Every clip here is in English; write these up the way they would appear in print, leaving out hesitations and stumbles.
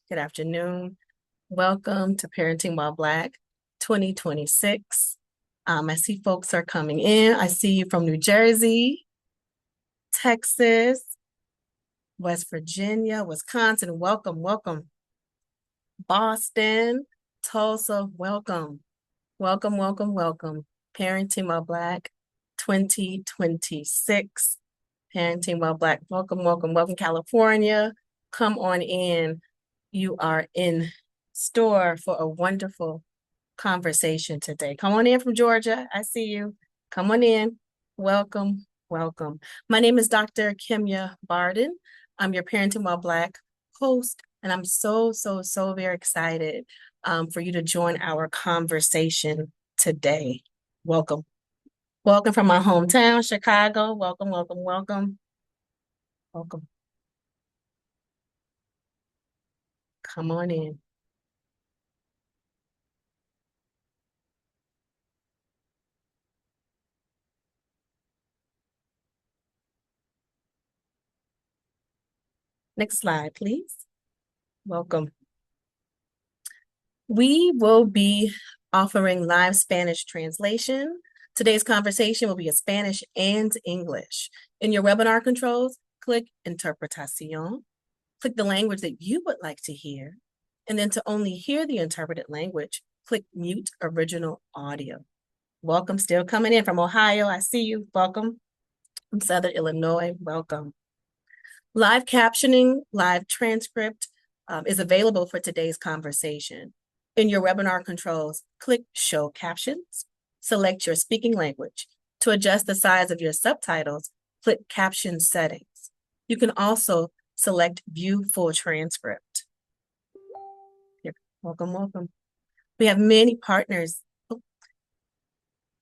Good afternoon. Welcome to Parenting While Black 2026. I see folks are coming in. I see you from New Jersey, Texas, West Virginia, Wisconsin. Welcome, welcome. Boston, Tulsa, welcome. Welcome, welcome, welcome. Parenting While Black 2026. Parenting While Black. Welcome, welcome, welcome. California, come on in. You are in store for a wonderful conversation today. Come on in from Georgia. I see you. Come on in. Welcome, welcome. My name is Dr. Kimya Barden. I'm your Parenting While Black host, and I'm so very excited for you to join our conversation today. Welcome. Welcome from my hometown, Chicago. Welcome, welcome, welcome. Welcome. Come on in. Next slide, please. Welcome. We will be offering live Spanish translation. Today's conversation will be in Spanish and English. In your webinar controls, click Interpretación. Click the language that you would like to hear. And then to only hear the interpreted language, click Mute Original Audio. Welcome, still coming in from Ohio. I see you. Welcome. From Southern Illinois, welcome. Live captioning, live transcript is available for today's conversation. In your webinar controls, click Show Captions. Select your speaking language. To adjust the size of your subtitles, click Caption Settings. You can also select View Full Transcript. Here, welcome, welcome. We have many partners.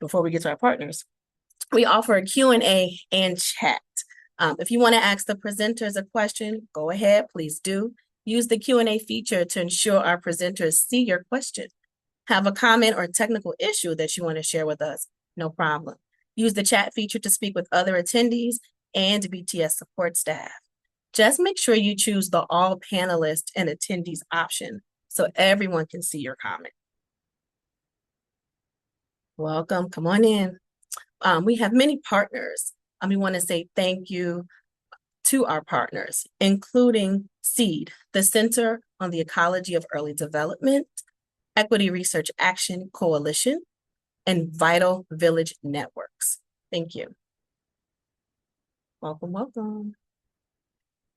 Before we get to our partners, we offer a Q&A and chat. If you want to ask the presenters a question, go ahead, please do. Use the Q&A feature to ensure our presenters see your question. Have a comment or technical issue that you want to share with us? No problem. Use the chat feature to speak with other attendees and BTS support staff. Just make sure you choose the all panelists and attendees option so everyone can see your comment. Welcome, come on in. We have many partners. We want to say thank you to our partners, including SEED, the Center on the Ecology of Early Development, Equity Research Action Coalition, and Vital Village Networks. Thank you. Welcome, welcome.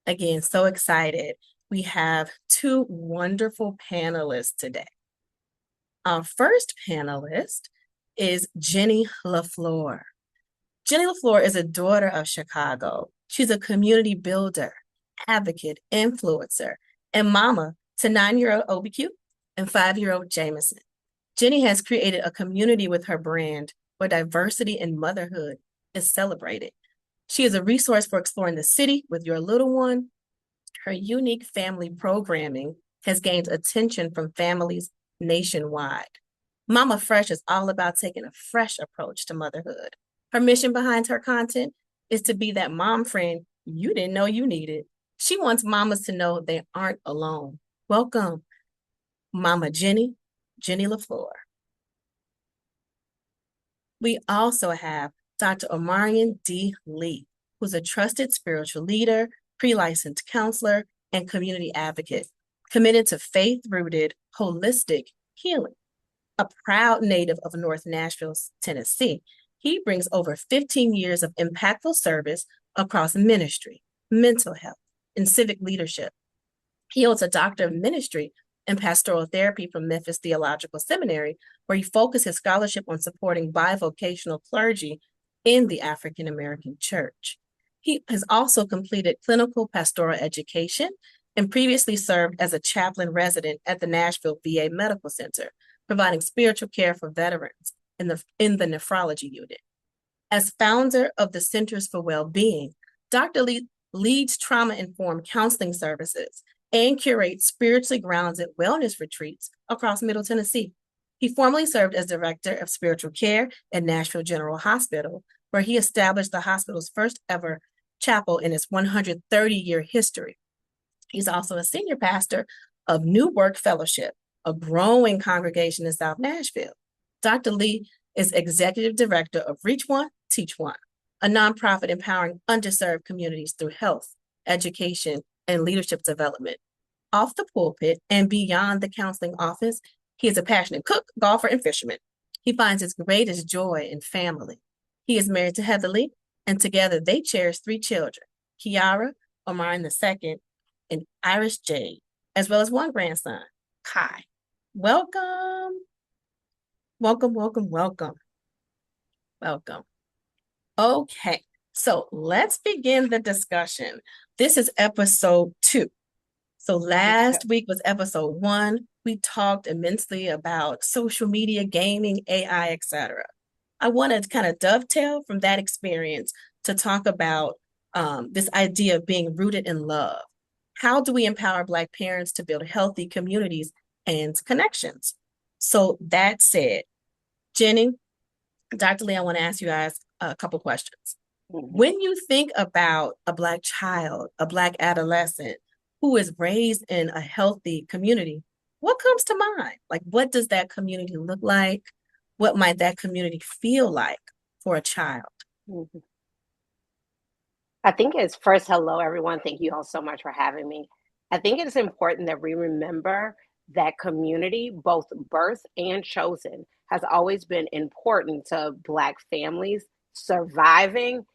Again, so excited. We have two wonderful panelists today. Our first panelist is Jenny LaFleur. Jenny LaFleur is a daughter of Chicago. She's a community builder, advocate, influencer, and mama to 9-year-old OBQ and 5-year-old Jameson. Jenny has created a community with her brand where diversity in motherhood is celebrated. She is a resource for exploring the city with your little one. Her unique family programming has gained attention from families nationwide. Mama Fresh is all about taking a fresh approach to motherhood. Her mission behind her content is to be that mom friend you didn't know you needed. She wants mamas to know they aren't alone. Welcome, Mama Jenny LaFleur. We also have Dr. Omarion D. Lee, who's a trusted spiritual leader, pre-licensed counselor, and community advocate, committed to faith-rooted, holistic healing. A proud native of North Nashville, Tennessee, he brings over 15 years of impactful service across ministry, mental health, and civic leadership. He holds a Doctor of Ministry in Pastoral Therapy from Memphis Theological Seminary, where he focused his scholarship on supporting bivocational clergy in the African American church. He has also completed clinical pastoral education and previously served as a chaplain resident at the Nashville VA Medical Center, providing spiritual care for veterans in the nephrology unit. As founder of the Centers for Wellbeing, Dr. Lee leads trauma-informed counseling services and curates spiritually grounded wellness retreats across Middle Tennessee. He formerly served as director of spiritual care at Nashville General Hospital, where he established the hospital's first ever chapel in its 130-year history. He's also a senior pastor of New Work Fellowship, a growing congregation in South Nashville. Dr. Lee is executive director of Reach One, Teach One, a nonprofit empowering underserved communities through health, education, and leadership development. Off the pulpit and beyond the counseling office, he is a passionate cook, golfer, and fisherman. He finds his greatest joy in family. He is married to Heather Lee, and together they cherish 3 children, Kiara, Omarion II, and Iris Jade, as well as one grandson, Kai. Welcome. Welcome, welcome, welcome. Welcome. Okay, so let's begin the discussion. This is episode 2. So last week was episode 1. We talked immensely about social media, gaming, AI, etc. I want to kind of dovetail from that experience to talk about this idea of being rooted in love. How do we empower Black parents to build healthy communities and connections? So that said, Jenny, Dr. Lee, I want to ask you guys a couple questions. When you think about a Black child, a Black adolescent who is raised in a healthy community, what comes to mind? Like, what does that community look like? What might that community feel like for a child? I think it's first, hello, everyone. Thank you all so much for having me. I think it's important that we remember that community, both birth and chosen, has always been important to Black families surviving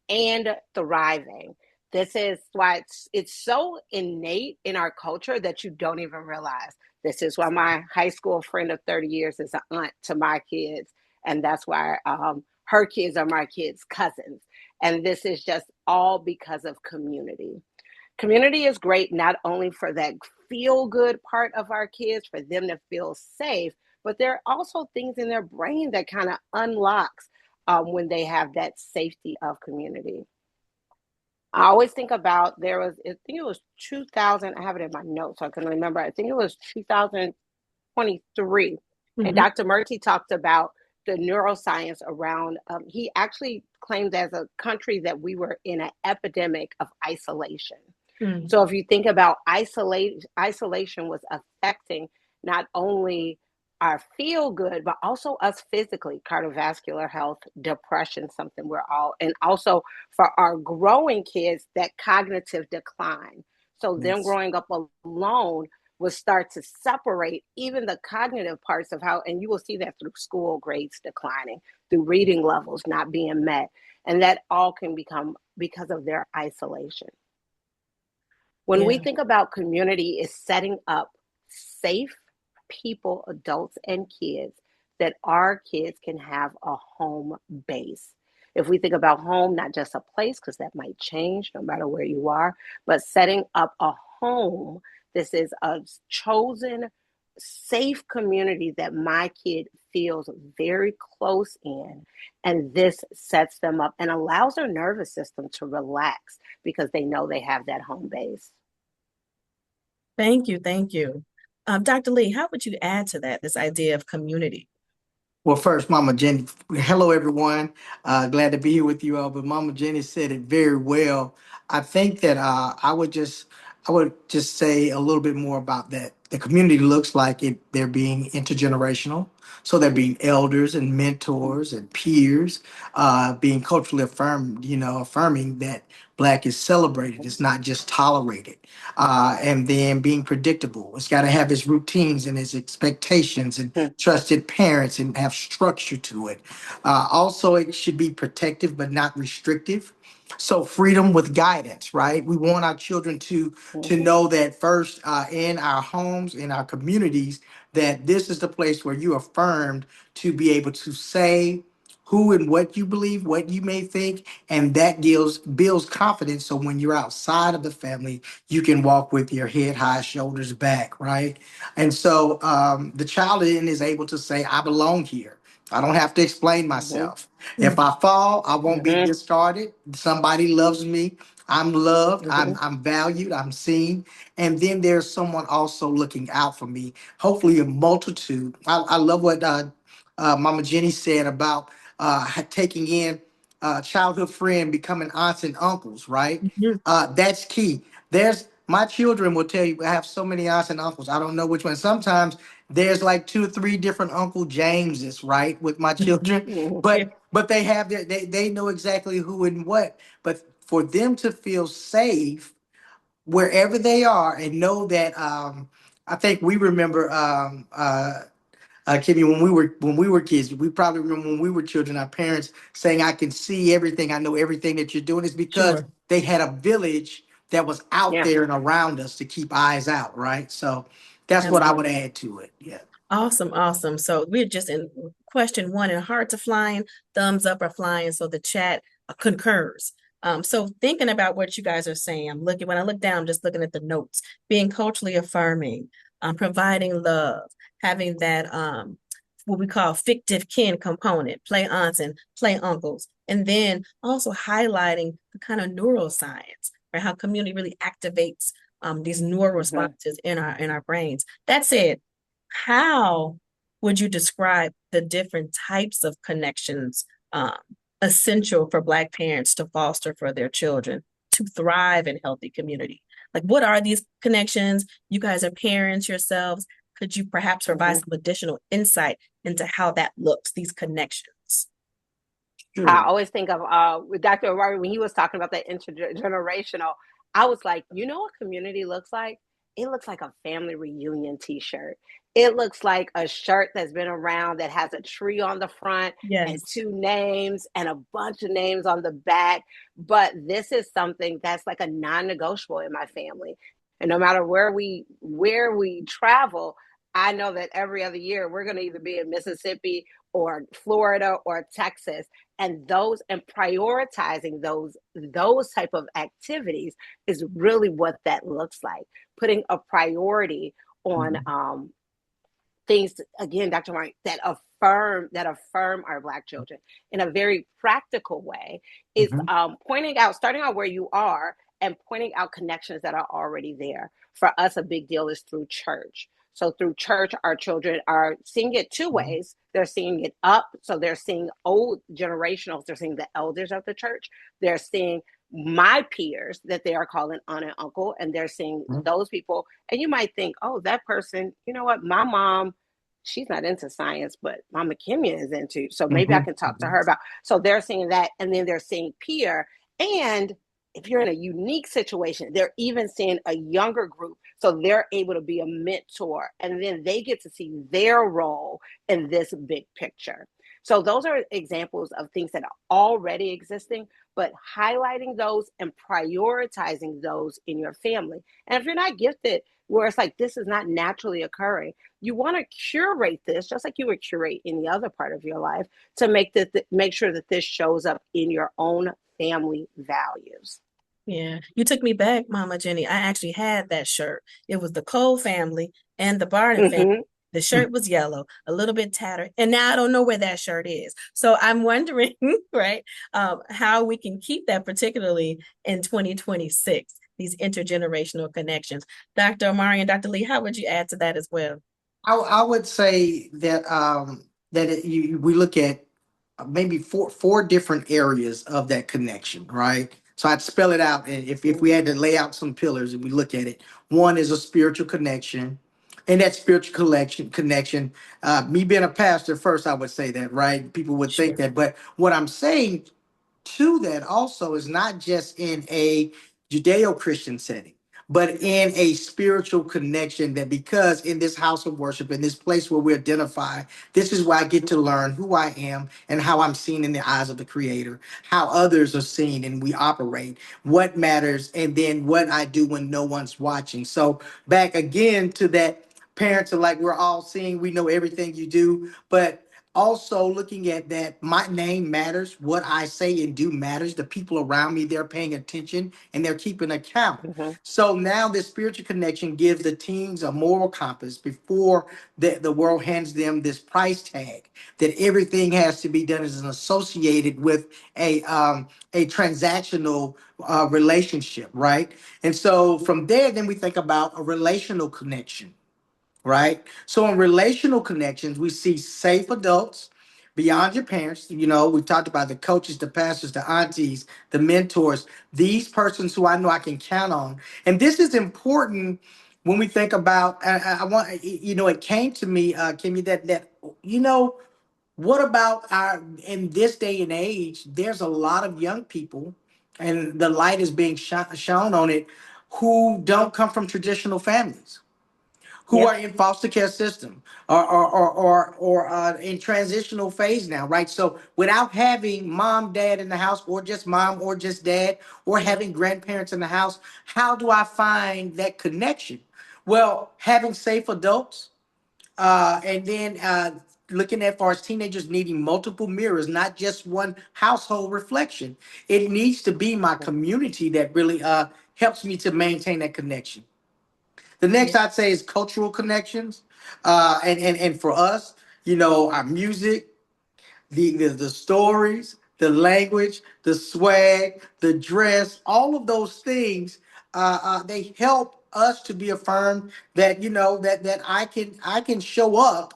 and thriving. This is why it's so innate in our culture that you don't even realize. This is why my high school friend of 30 years is an aunt to my kids. And that's why her kids are my kids' cousins. And this is just all because of community. Community is great not only for that feel good part of our kids, for them to feel safe, but there are also things in their brain that kind of unlocks when they have that safety of community. I always think about I think it was 2000, I have it in my notes so I can remember. I think it was 2023. And Dr. Murty talked about the neuroscience around, he actually claimed as a country that we were in an epidemic of isolation. So if you think about isolation was affecting not only our feel good, but also us physically, cardiovascular health, depression, something we're all, and also for our growing kids, that cognitive decline. So them growing up alone will start to separate even the cognitive parts of how, and you will see that through school grades declining, through reading levels not being met. And that all can become because of their isolation. When we think about community, is setting up safe people, adults, and kids that our kids can have a home base. If we think about home, not just a place, because that might change no matter where you are, but setting up a home, this is a chosen, safe community that my kid feels very close in. And this sets them up and allows their nervous system to relax because they know they have that home base. Thank you. Thank you. Dr. Lee, how would you add to that, this idea of community? Well, first, Mama Jenny, hello everyone. Glad to be here with you all. But Mama Jenny said it very well. I think that I would just say a little bit more about that. The community looks like it. They're being intergenerational, so they're being elders and mentors and peers, being culturally affirmed. Affirming that Black is celebrated. It's not just tolerated, and then being predictable. It's got to have its routines and its expectations and trusted parents and have structure to it. Also, it should be protective but not restrictive. So freedom with guidance, right? We want our children to know that first, in our homes, in our communities, that this is the place where you are affirmed to be able to say who and what you believe, what you may think, and that builds confidence. So when you're outside of the family, you can walk with your head high, shoulders back, right? And so the child then is able to say, "I belong here. I don't have to explain myself. If I fall, I won't be discarded. Somebody loves me. I'm loved. I'm valued. I'm seen. And then there's someone also looking out for me. Hopefully, a multitude. I love what Mama Jenny said about taking in childhood friend becoming aunts and uncles. Right. That's key. My children will tell you I have so many aunts and uncles. I don't know which one. Sometimes there's like 2 or 3 different Uncle Jameses, right, with my children. Mhm. But they have they know exactly who and what. But for them to feel safe wherever they are and know that I think we remember Kimmy, when we were kids, we probably remember when we were children, our parents saying, "I can see everything, I know everything that you're doing," is because Sure. they had a village that was out Yeah. there and around us to keep eyes out, right? So that's what I would Absolutely. add to it. Yeah. Awesome, awesome. So we're just in question one and hearts are flying, thumbs up are flying, so the chat concurs. So thinking about what you guys are saying, I'm looking when I look down, I'm just looking at the notes, being culturally affirming, providing love, having that what we call fictive kin component, play aunts and play uncles, and then also highlighting the kind of neuroscience, right? How community really activates these neural Hmm. responses in our brains. That said, how would you describe the different types of connections um, essential for Black parents to foster for their children to thrive in healthy community? Like, what are these connections? You guys are parents yourselves. Could you perhaps provide Hmm. some additional insight into how that looks, these connections? I Sure. always think of with Dr. Rory when he was talking about that intergenerational. I was like, you know what community looks like? It looks like a family reunion T-shirt. It looks like a shirt that's been around that has a tree on the front and Yes. 2 names and a bunch of names on the back. But this is something that's like a non-negotiable in my family. And no matter where we travel, I know that every other year we're going to either be in Mississippi or Florida or Texas, and prioritizing those type of activities is really what that looks like, putting a priority on Mhm. things, again, Dr. Mark, that affirm our Black children in a very practical way, is Mhm. pointing out, starting out where you are and pointing out connections that are already there. For us, a big deal is through church. So through church, our children are seeing it two Mhm. ways. They're seeing it up, so they're seeing old generationals. They're seeing the elders of the church. They're seeing my peers that they are calling aunt and uncle, and they're seeing those people. And you might think, oh, that person, you know what, my mom, she's not into science, but Mama Kimya is into. So maybe I Mhm. can talk to Mhm. her about. So they're seeing that, and then they're seeing peer. And if you're in a unique situation, they're even seeing a younger group. So they're able to be a mentor, and then they get to see their role in this big picture. So those are examples of things that are already existing, but highlighting those and prioritizing those in your family. And if you're not gifted, where it's like this is not naturally occurring, you want to curate this just like you would curate any other part of your life to make sure that this shows up in your own family values. Yeah, you took me back, Mama Jenny. I actually had that shirt. It was the Cole family and the Barton family. Mm-hmm. The shirt was yellow, a little bit tattered, and now I don't know where that shirt is. So I'm wondering, right, how we can keep that, particularly in 2026, these intergenerational connections. Dr. Omari and Dr. Lee, how would you add to that as well? I would say that we look at maybe four different areas of that connection, right? So I'd spell it out, and if we had to lay out some pillars and we look at it, one is a spiritual connection, and that spiritual connection. Me being a pastor, first I would say that, right? People would think Sure. that, but what I'm saying to that also is not just in a Judeo-Christian setting, but in a spiritual connection, that because in this house of worship, in this place where we identify, this is where I get to learn who I am and how I'm seen in the eyes of the Creator, how others are seen and we operate, what matters, and then what I do when no one's watching. So back again to that, parents are like, we're all seeing, we know everything you do, but also looking at that my name matters, what I say and do matters, the people around me, they're paying attention and they're keeping account. Mm-hmm. So now this spiritual connection gives the teens a moral compass before the world hands them this price tag that everything has to be done as an associated with a transactional relationship, right? And so from there then we think about a relational connection, right? So in relational connections, we see safe adults beyond your parents. We talked about the coaches, the pastors, the aunties, the mentors, these persons who I know I can count on. And this is important when we think about, I want, it came to me, Kimmy, that, what about in this day and age, there's a lot of young people, and the light is being shown on it, who don't come from traditional families, who Yep. are in foster care system or in transitional phase now, right? So without having mom, dad in the house, or just mom or just dad, or having grandparents in the house, how do I find that connection? Well, having safe adults, and then looking at far as teenagers needing multiple mirrors, not just one household reflection. It needs to be my community that really helps me to maintain that connection. The next Yeah. I'd say is cultural connections, and for us, our music, the stories, the language, the swag, the dress, all of those things, they help us to be affirmed that that I can show up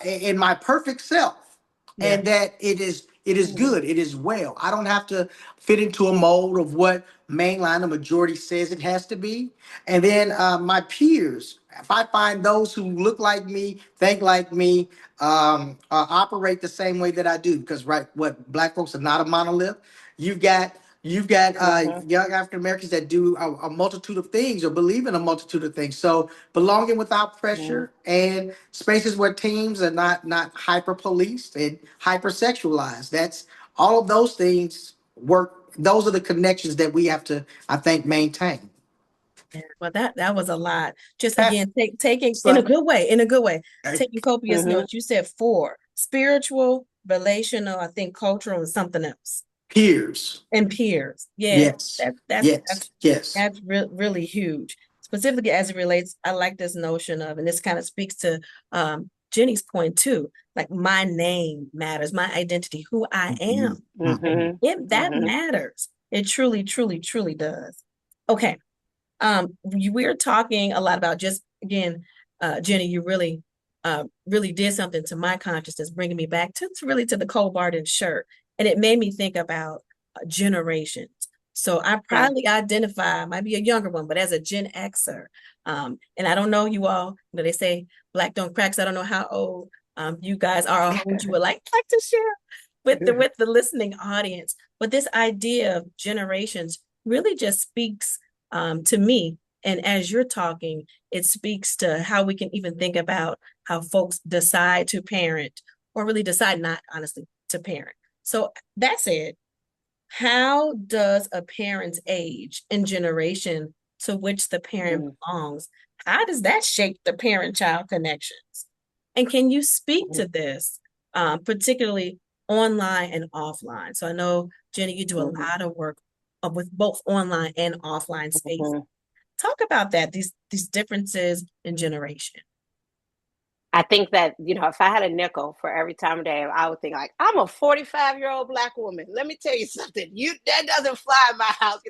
in my perfect self, Yeah. and that it is Mhm. good, it is well. I don't have to fit into a mold of what mainline the majority says it has to be. And then my peers, if I find those who look like me, think like me, operate the same way that I do, because right, what Black folks are not a monolith. You've got Mhm. young African Americans that do a multitude of things or believe in a multitude of things. So belonging without Mhm. pressure, and spaces where teams are not hyper policed and hypersexualized. That's all of those things work. Those are the connections that we have to, I think, maintain. Yeah. Well, that was a lot. Just That's again, taking in a so, good way, in a good way, uh, taking copious Mhm. notes. You said four: spiritual, relational, I think cultural, and something else. peers. And peers. Yeah, Yes, that that's yes, that's yes. that's really huge. Specifically as it relates, I like this notion of, and this kind of speaks to Jenny's point too. Like my name matters, my identity, who I Mhm, am. Like mhm. Mhm. that Mhm. matters. It truly does. Okay. We're talking a lot about just again, Jenny, you really did something to my consciousness, bringing me back to really to the Cole Barden shirt, and it made me think about generations. So I Yeah. proudly identify, might be a younger one, but as a Gen Xer. And I don't know you all. They say black don't crack. So I don't know how old you guys are, or how old you would like to share with the listening audience. But this idea of generations really just speaks to me. And as you're talking, it speaks to how we can even think about how folks decide to parent or really decide not, honestly, to parent. So that said, how does a parent's age and generation to which the parent Mhm. belongs, how does that shape the parent-child connections? And can you speak Mhm. to this, particularly online and offline? So I know, Jenny, you do a Mhm. lot of work with both online and offline space. Mhm. Talk about that, these differences in generation. I think that, if I had a nickel for every time of day, I would think like, I'm a 45-year-old Black woman. Let me tell you something. That doesn't fly in my house.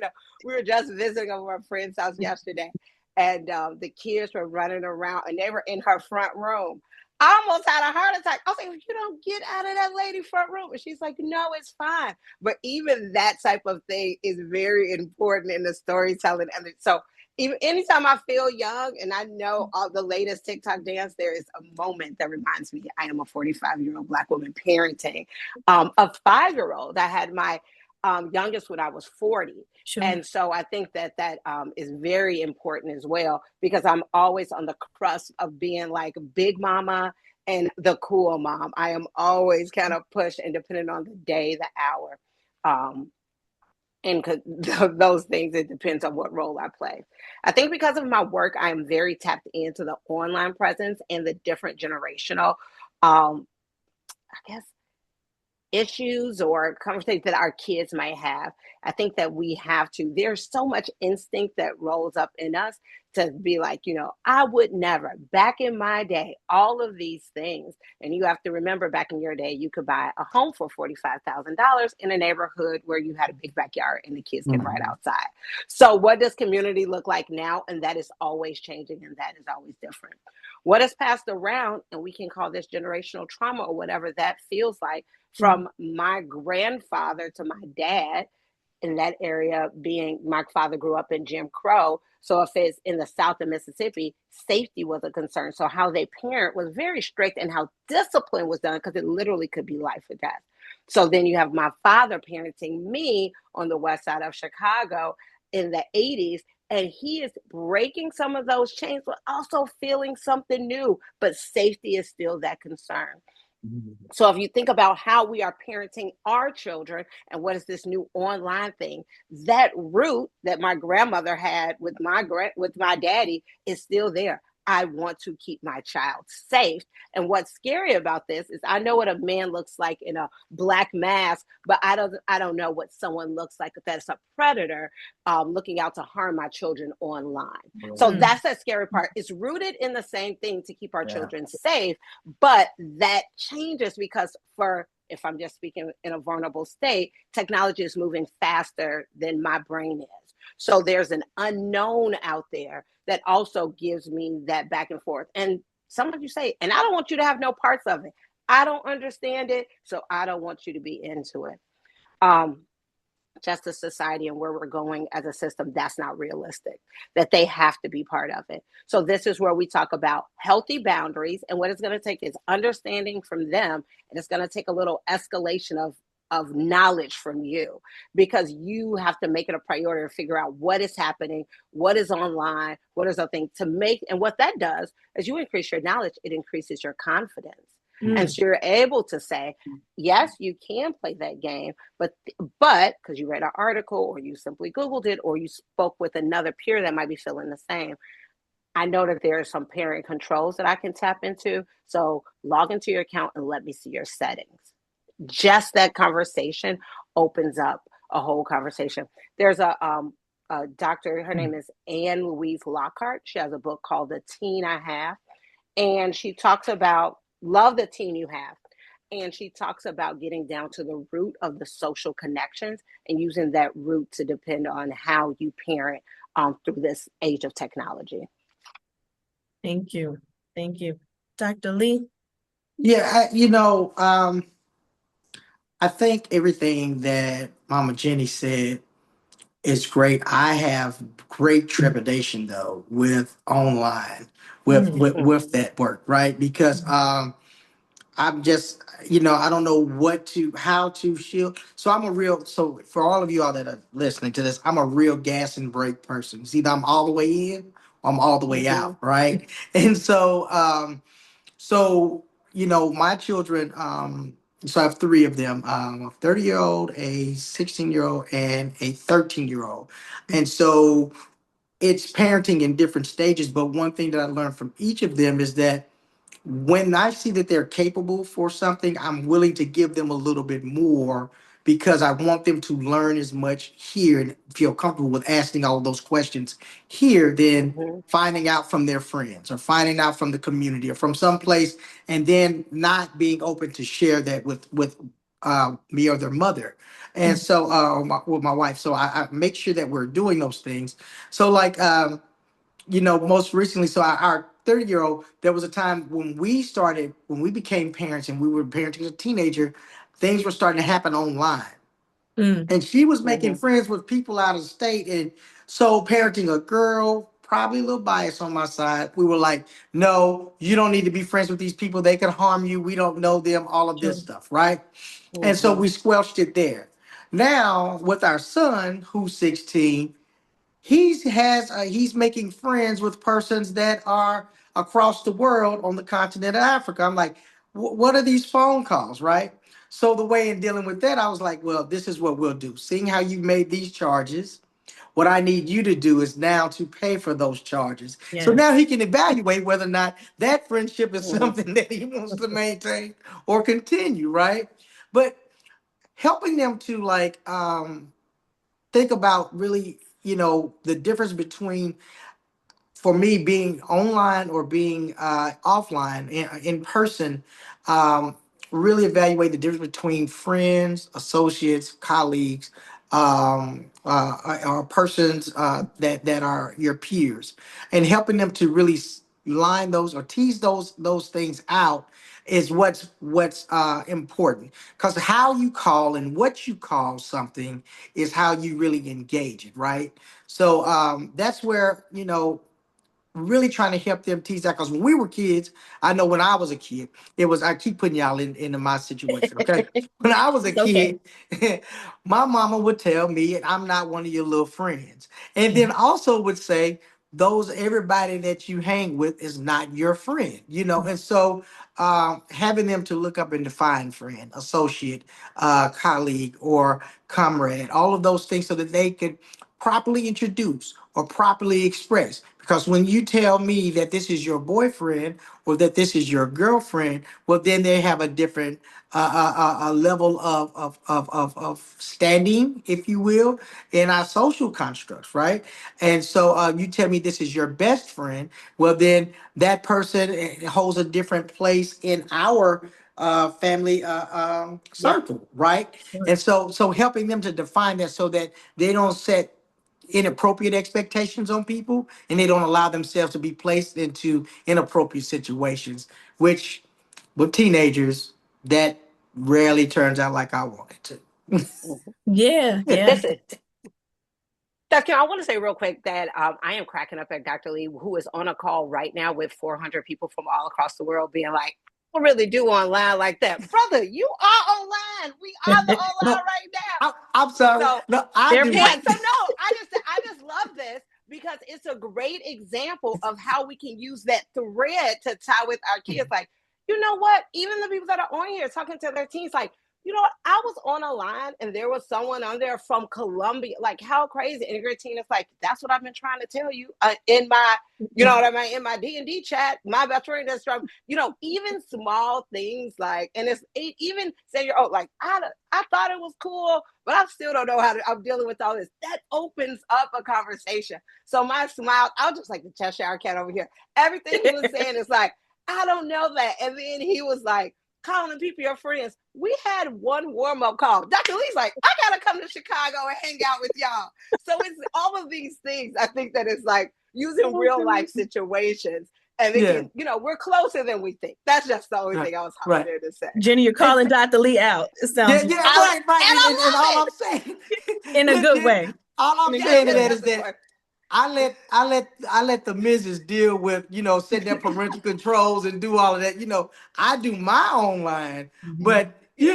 We were just visiting over a friend's house yesterday, and the kids were running around, and they were in her front room. I almost had a heart attack. I was like, you don't get out of that lady front room. And she's like, no, it's fine. But even that type of thing is very important in the storytelling. And so even anytime I feel young and I know all the latest TikTok dance, there is a moment that reminds me I am a 45-year-old Black woman parenting a 5-year-old. I had my youngest when I was 40. Sure. And so I think that is very important as well, because I'm always on the crust of being like big mama and the cool mom. I am always kind of pushed, and depending on the day, the hour. Um, and those things, it depends on what role I play. I think because of my work, I am very tapped into the online presence and the different generational, I guess, issues or conversations that our kids might have. I think that we have to, there's so much instinct that rolls up in us to be like, I would never, back in my day, all of these things. And you have to remember, back in your day, you could buy a home for $45,000 in a neighborhood where you had a big backyard and the kids can ride Mhm. outside. So what does community look like now? And that is always changing, and that is always different. What is passed around, and we can call this generational trauma or whatever that feels like, Mm-hmm. from my grandfather to my dad, in that area, being my father grew up in Jim Crow. So if it's in the South of Mississippi, safety was a concern. So how they parent was very strict, and how discipline was done, because it literally could be life or death. So then you have my father parenting me on the west side of Chicago in the 80s. And he is breaking some of those chains, but also feeling something new. But safety is still that concern. So if you think about how we are parenting our children and what is this new online thing, that root that my grandmother had with my daddy is still there. I want to keep my child safe. And what's scary about this is I know what a man looks like in a black mask, but I don't know what someone looks like that's a predator looking out to harm my children online. So that's that scary part. It's rooted in the same thing to keep our children safe, but that changes because if I'm just speaking in a vulnerable state, technology is moving faster than my brain is. So there's an unknown out there that also gives me that back and forth. And sometimes you say, and I don't want you to have no parts of it. I don't understand it, so I don't want you to be into it. Justice society and where we're going as a system, that's not realistic, that they have to be part of it. So this is where we talk about healthy boundaries, and what it's going to take is understanding from them, and it's going to take a little escalation of knowledge from you, because you have to make it a priority to figure out what is happening, what is online, what is the thing to make. And what that does is you increase your knowledge, it increases your confidence. And so you're able to say, yes, you can play that game, but because you read an article or you simply Googled it or you spoke with another peer that might be feeling the same, I know that there are some parent controls that I can tap into. So log into your account and let me see your settings. Just that conversation opens up a whole conversation. There's a doctor, her name is Anne Louise Lockhart. She has a book called The Teen I Have. And she talks about love the teen you have. And she talks about getting down to the root of the social connections and using that root to depend on how you parent through this age of technology. Thank you. Thank you. Dr. Lee? Yeah, I think everything that Mama Jenny said is great. I have great trepidation though with online, with that work, right? Because I'm just, I don't know how to shield. So for all of you all that are listening to this, I'm a real gas and brake person. It's either I'm all the way in or I'm all the way out, right? And so my children, so I have three of them, a 30-year-old, a 16-year-old, and a 13-year-old. And so it's parenting in different stages. But one thing that I learned from each of them is that when I see that they're capable for something, I'm willing to give them a little bit more because I want them to learn as much here and feel comfortable with asking all of those questions here than finding out from their friends or finding out from the community or from someplace and then not being open to share that with me or their mother. And so with my wife. So I make sure that we're doing those things. So like most recently, so our 30-year-old, there was a time when we became parents and we were parenting as a teenager, things were starting to happen online. And she was making friends with people out of state. And so parenting a girl, probably a little bias on my side, we were like, no, you don't need to be friends with these people. They can harm you. We don't know them, all of this stuff, right? And so we squelched it there. Now, with our son, who's 16, he's making friends with persons that are across the world on the continent of Africa. I'm like, what are these phone calls, right? So the way in dealing with that, I was like, well, this is what we'll do. Seeing how you made these charges, what I need you to do is now to pay for those charges. So now he can evaluate whether or not that friendship is something that he wants to maintain or continue, right? But helping them to think about really, the difference between, for me, being online or being offline in person, um, really evaluate the difference between friends, associates, colleagues, or persons that are your peers, and helping them to really line those or tease those things out is what's important, because how you call and what you call something is how you really engage it, right? So that's where, really trying to help them tease that, because when we were kids, I know when I was a kid, it was, I keep putting y'all into my situation, okay? When I was a It's okay. kid, my mama would tell me, I'm not one of your little friends. And then also would say, those everybody that you hang with is not your friend, and so having them to look up and define friend, associate, colleague, or comrade, all of those things, so that they could properly introduce or properly express. Because when you tell me that this is your boyfriend or that this is your girlfriend, well, then they have a different a level of standing, if you will, in our social constructs, right? And so you tell me this is your best friend, well, then that person holds a different place in our family circle, right? And so helping them to define that so that they don't set inappropriate expectations on people, and they don't allow themselves to be placed into inappropriate situations, which with teenagers, that rarely turns out like I want it to. Yeah, yeah. This is Dr. I want to say real quick that I am cracking up at Dr. Lee, who is on a call right now with 400 people from all across the world, being like, "I really do online like that, brother. You are online. We are the online No, right now." I'm sorry. So No, I Fair do. yeah, point. so no, I just love this because it's a great example of how we can use that thread to tie with our kids. Like, you know what? Even the people that are on here talking to their teens, like, you know what? I was on a line and there was someone on there from Colombia. Like, how crazy! And your teen is like, that's what I've been trying to tell you in my, you know what I mean, in my D&D chat. My best friend is from, even small things like, and even say you're like, I thought it was cool, but I still don't know I'm dealing with all this. That opens up a conversation. So my smile, I was just like the Cheshire cat over here. Everything he was saying is like, I don't know that. And then he was like, calling people your friends. We had one warm-up call. Dr. Lee's like, I gotta come to Chicago and hang out with y'all. So it's all of these things. I think that it's like using real life situations. And it Yeah. can, we're closer than we think. That's just the only Right. thing I was Right. there to say. Jenny, you're And, calling Dr. Lee out. It yeah, sounds yeah, I, right, right. and And I all love I'm saying, in a good legit, way. all In I'm a it. saying good to Yes, way. that that's is the that point. I let the missus deal with, setting up parental controls and do all of that. I do my own line, Mhm. but I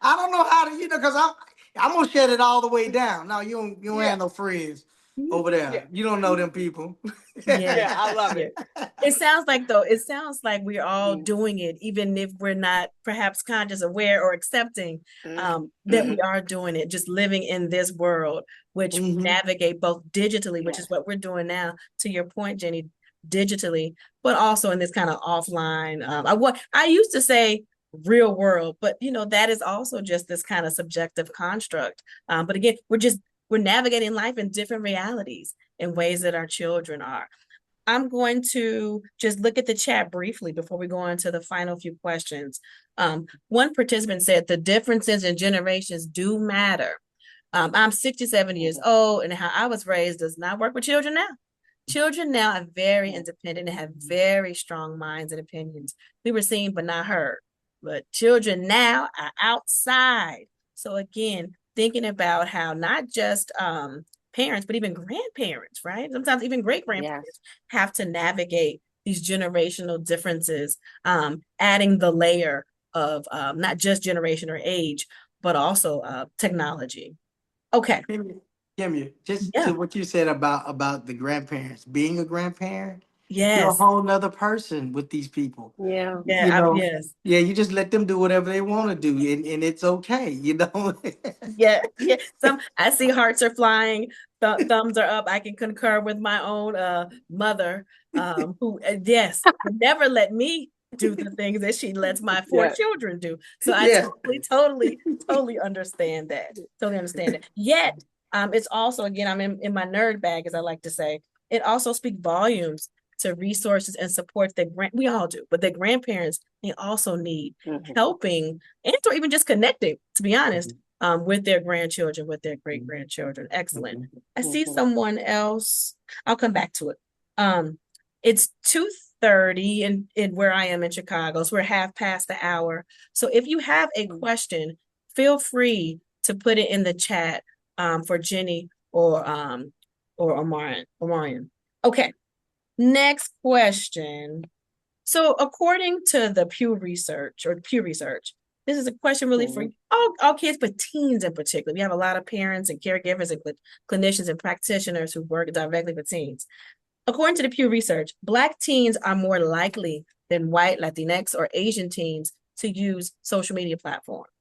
don't know how to, because I'm gonna shut it all the way down. No, you don't Yeah, have no friends Mhm. over there. yeah, You don't know them people. Yeah, yeah. I love yeah. it. It sounds like we're all Mm-hmm. doing it, even if we're not perhaps conscious, aware, or accepting that Mhm. we are doing it, just living in this world, which we Mhm. navigate both digitally, which is Yes. what we're doing now, to your point, Jenny, digitally, but also in this kind of offline. I used to say real world, but that is also just this kind of subjective construct. But again, we're navigating life in different realities in ways that our children are. I'm going to just look at the chat briefly before we go on to the final few questions. One participant said the differences in generations do matter. I'm 67 years Mm-hmm. old, and how I was raised does not work with children now. Children now are very Mm-hmm. independent and have very strong minds and opinions. We were seen but not heard. But children now are outside. So again, thinking about how not just parents, but even grandparents, right? Sometimes even great grandparents Yes. have to navigate these generational differences, adding the layer of not just generation or age, but also technology. Okay. Kimmy, just to Yeah. what you said about the grandparents, being a grandparent, you're a Yes. whole nother person with these people. Yeah. Yes. Yeah, you just let them do whatever they want to do, and it's okay. Yeah. Yeah. I see hearts are flying, thumbs are up. I can concur with my own mother, who yes, would never let me do the things that she lets my four Yeah. children do. So I Yeah. totally understand that. Totally understand that. Yet, it's also, again, I'm in my nerd bag, as I like to say. It also speaks volumes to resources and support that we all do, but that grandparents, they also need Mm-hmm. helping and or even just connecting, to be honest, with their grandchildren, with their great grandchildren. Excellent. I see Mm-hmm. someone else. I'll come back to it. It's 2:30 in where I am in Chicago, so we're half past the hour. So if you have a question, feel free to put it in the chat for Jenny or Omarion. Okay, next question. So according to the Pew Research, this is a question really for all kids, but teens in particular. We have a lot of parents and caregivers and clinicians and practitioners who work directly with teens. According to the Pew Research, Black teens are more likely than white, Latinx, or Asian teens to use social media platforms.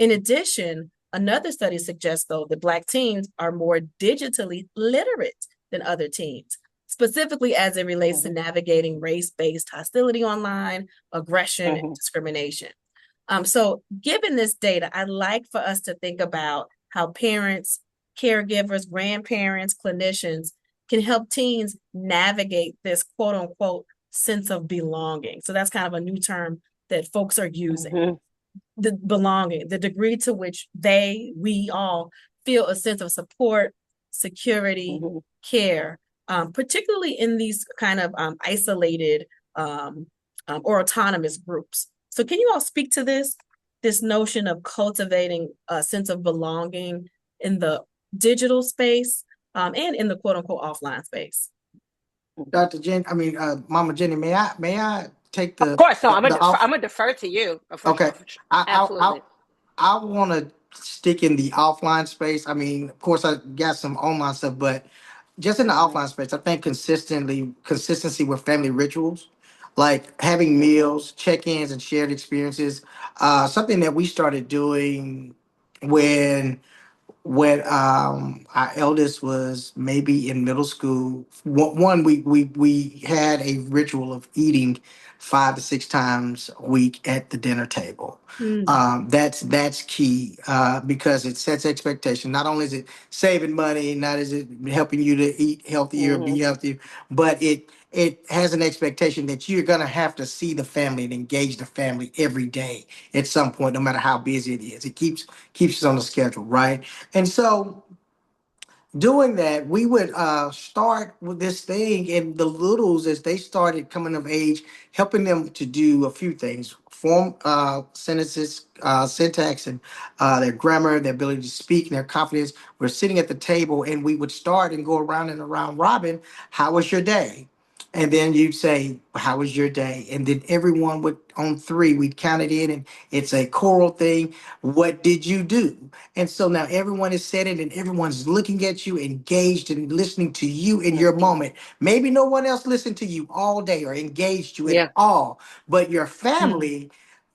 In addition, another study suggests, though, that Black teens are more digitally literate than other teens, specifically as it relates to navigating race-based hostility online, aggression, and discrimination. So given this data, I'd like for us to think about how parents, caregivers, grandparents, clinicians can help teens navigate this quote unquote sense of belonging. So that's kind of a new term that folks are using. The belonging, the degree to which we all feel a sense of support, security, care, particularly in these kind of isolated or autonomous groups. So can you all speak to this notion of cultivating a sense of belonging in the digital space and in the quote unquote offline space? Dr. Jen, Mama Jenny, may I take Of course, no. I'm off? gonna defer to you. For Okay, sure, for sure. I Absolutely. I want to stick in the offline space. I mean, of course, I got some online stuff, but just in the offline space, I think consistency with family rituals, like having meals, check-ins, and shared experiences. Something that we started doing when our eldest was maybe in middle school. We had a ritual of eating 5 to 6 times a week at the dinner table. That's key because it sets expectation. Not only is it saving money, not is it helping you to eat healthier, be healthier, but it has an expectation that you're gonna have to see the family and engage the family every day at some point, no matter how busy it is. It keeps us on the schedule, right? And so doing that, we would start with this thing and the littles as they started coming of age, helping them to do a few things: form sentences, syntax, and their grammar, their ability to speak, and their confidence. We're sitting at the table, and we would start and go around and around robin. How was your day? And then you'd say, how was your day? And then everyone would, on three, we'd count it in, and it's a choral thing. What did you do? And so now everyone is sitting and everyone's looking at you, engaged and listening to you in your moment. Maybe no one else listened to you all day or engaged you at Yeah. all, but your family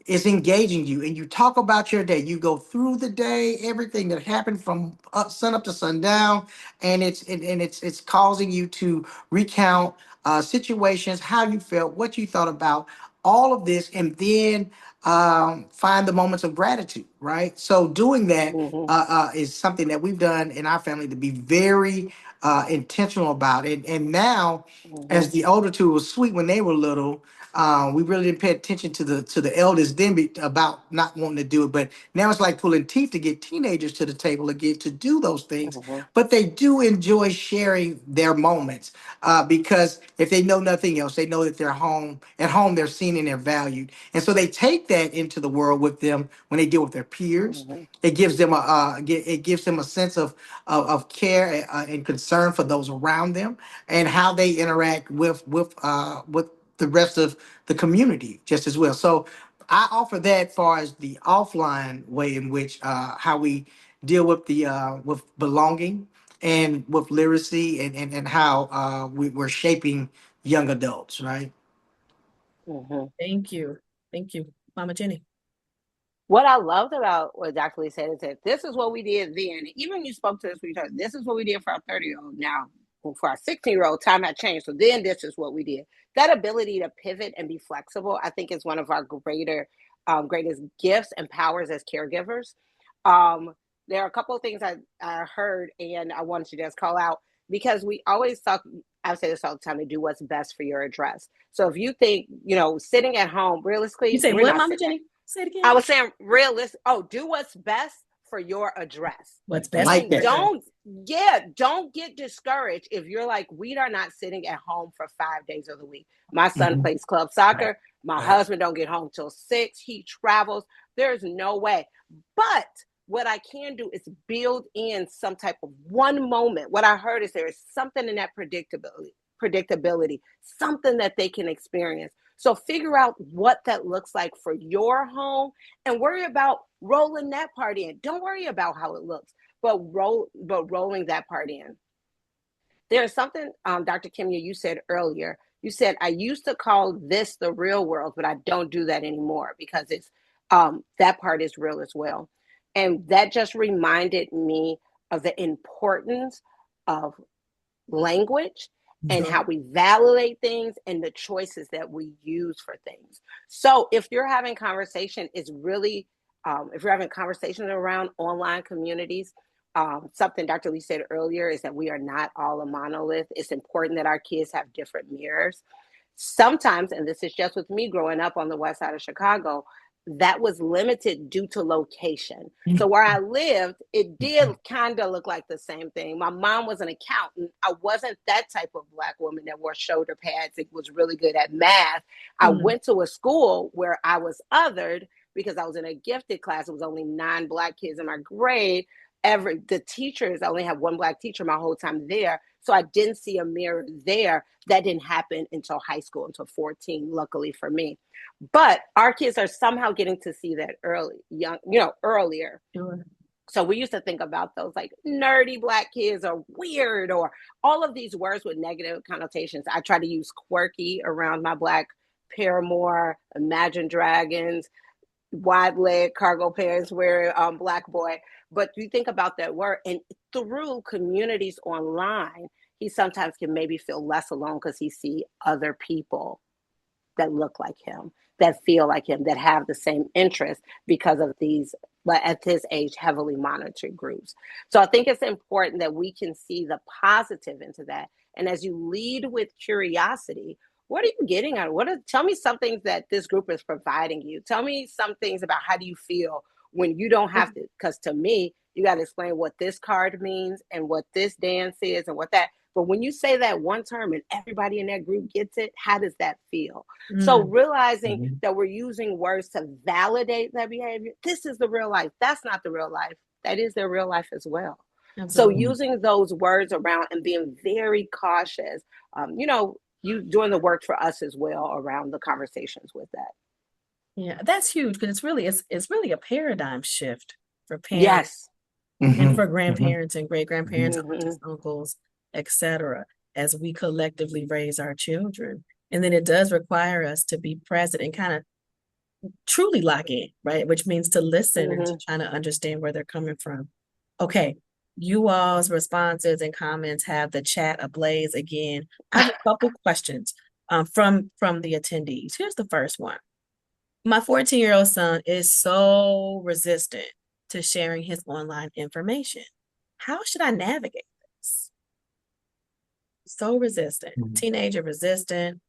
is engaging you, and you talk about your day. You go through the day, everything that happened from sun up to sundown, and it's causing you to recount situations, how you felt, what you thought about all of this, and then find the moments of gratitude, right? So doing that is something that we've done in our family to be very intentional about it. And now, as the older two was sweet when they were little, we really didn't pay attention to the elders then about not wanting to do it. But now it's like pulling teeth to get teenagers to the table again to do those things. But they do enjoy sharing their moments because if they know nothing else, they know that they're home. At home, they're seen and they're valued, and so they take that into the world with them when they deal with their peers. It gives them a sense of care and concern for those around them and how they interact with the rest of the community just as well. So I offer that far as the offline way in which how we deal with the with belonging and with literacy and how we're shaping young adults, right? Thank you. Thank you, Mama Jenny. What I loved about what Dr. Lee said is that this is what we did then. Even when you spoke to us, this is what we did for our 30-year-old. Now, for our 16-year-old, time had changed. So then this is what we did. That ability to pivot and be flexible, I think, is one of our greatest gifts and powers as caregivers. There are a couple of things I heard and I wanted to just call out because we always talk. I say this all the time: to do what's best for your address. So if you think, sitting at home, You realistically, say we're what, not Mama sitting at. Jenny? Say it again. I was saying realistic. Oh, do what's best for your address. What's I best? like And that. don't get discouraged if you're like, we are not sitting at home for 5 days of the week. My son plays club soccer. My husband don't get home till 6. He travels. There's no way. But what I can do is build in some type of one moment. What I heard is there is something in that predictability, something that they can experience. So figure out what that looks like for your home and worry about rolling that part in. Don't worry about how it looks, but rolling that part in. There's something, Dr. Kimya, you said earlier. You said, I used to call this the real world, but I don't do that anymore because it's that part is real as well. And that just reminded me of the importance of language and how we validate things and the choices that we use for things. So if you're having conversation, is really, if you're having conversations around online communities, something Dr. Lee said earlier is that we are not all a monolith. It's important that our kids have different mirrors. Sometimes, and this is just with me growing up on the west side of Chicago, that was limited due to location. So where I lived, it did kind of look like the same thing. My mom was an accountant. I wasn't that type of Black woman that wore shoulder pads. It was really good at math. I went to a school where I was othered because I was in a gifted class. It was only 9 Black kids in my grade. The teachers, I only had one Black teacher my whole time there. So I didn't see a mirror there. That didn't happen until high school, until 14, luckily for me. But our kids are somehow getting to see that earlier. Sure. So we used to think about those like nerdy Black kids or weird or all of these words with negative connotations. I try to use quirky around my Black paramour, Imagine Dragons, wide leg cargo pants wearing Black boy. But you think about that word, and through communities online, he sometimes can maybe feel less alone because he see other people that look like him, that feel like him, that have the same interests because of these, but at his age, heavily monitored groups. So I think it's important that we can see the positive into that. And as you lead with curiosity, what are you getting at? Tell me some things that this group is providing you. Tell me some things about how do you feel when you don't have to, because to me, you got to explain what this card means and what this dance is and what that. But when you say that one term and everybody in that group gets it, how does that feel? So realizing that we're using words to validate that behavior, this is the real life. That's not the real life. That is their real life as well. Absolutely. So using those words around and being very cautious, you doing the work for us as well around the conversations with that. Yeah, that's huge because it's really a paradigm shift for parents and for grandparents and great grandparents, aunts, uncles, etc., as we collectively raise our children. And then it does require us to be present and kind of truly lock in, right? Which means to listen and to try to understand where they're coming from. Okay, you all's responses and comments have the chat ablaze again. I have a couple questions from the attendees. Here's the first one. My 14-year-old son is so resistant to sharing his online information. How should I navigate this? So resistant, teenager resistant,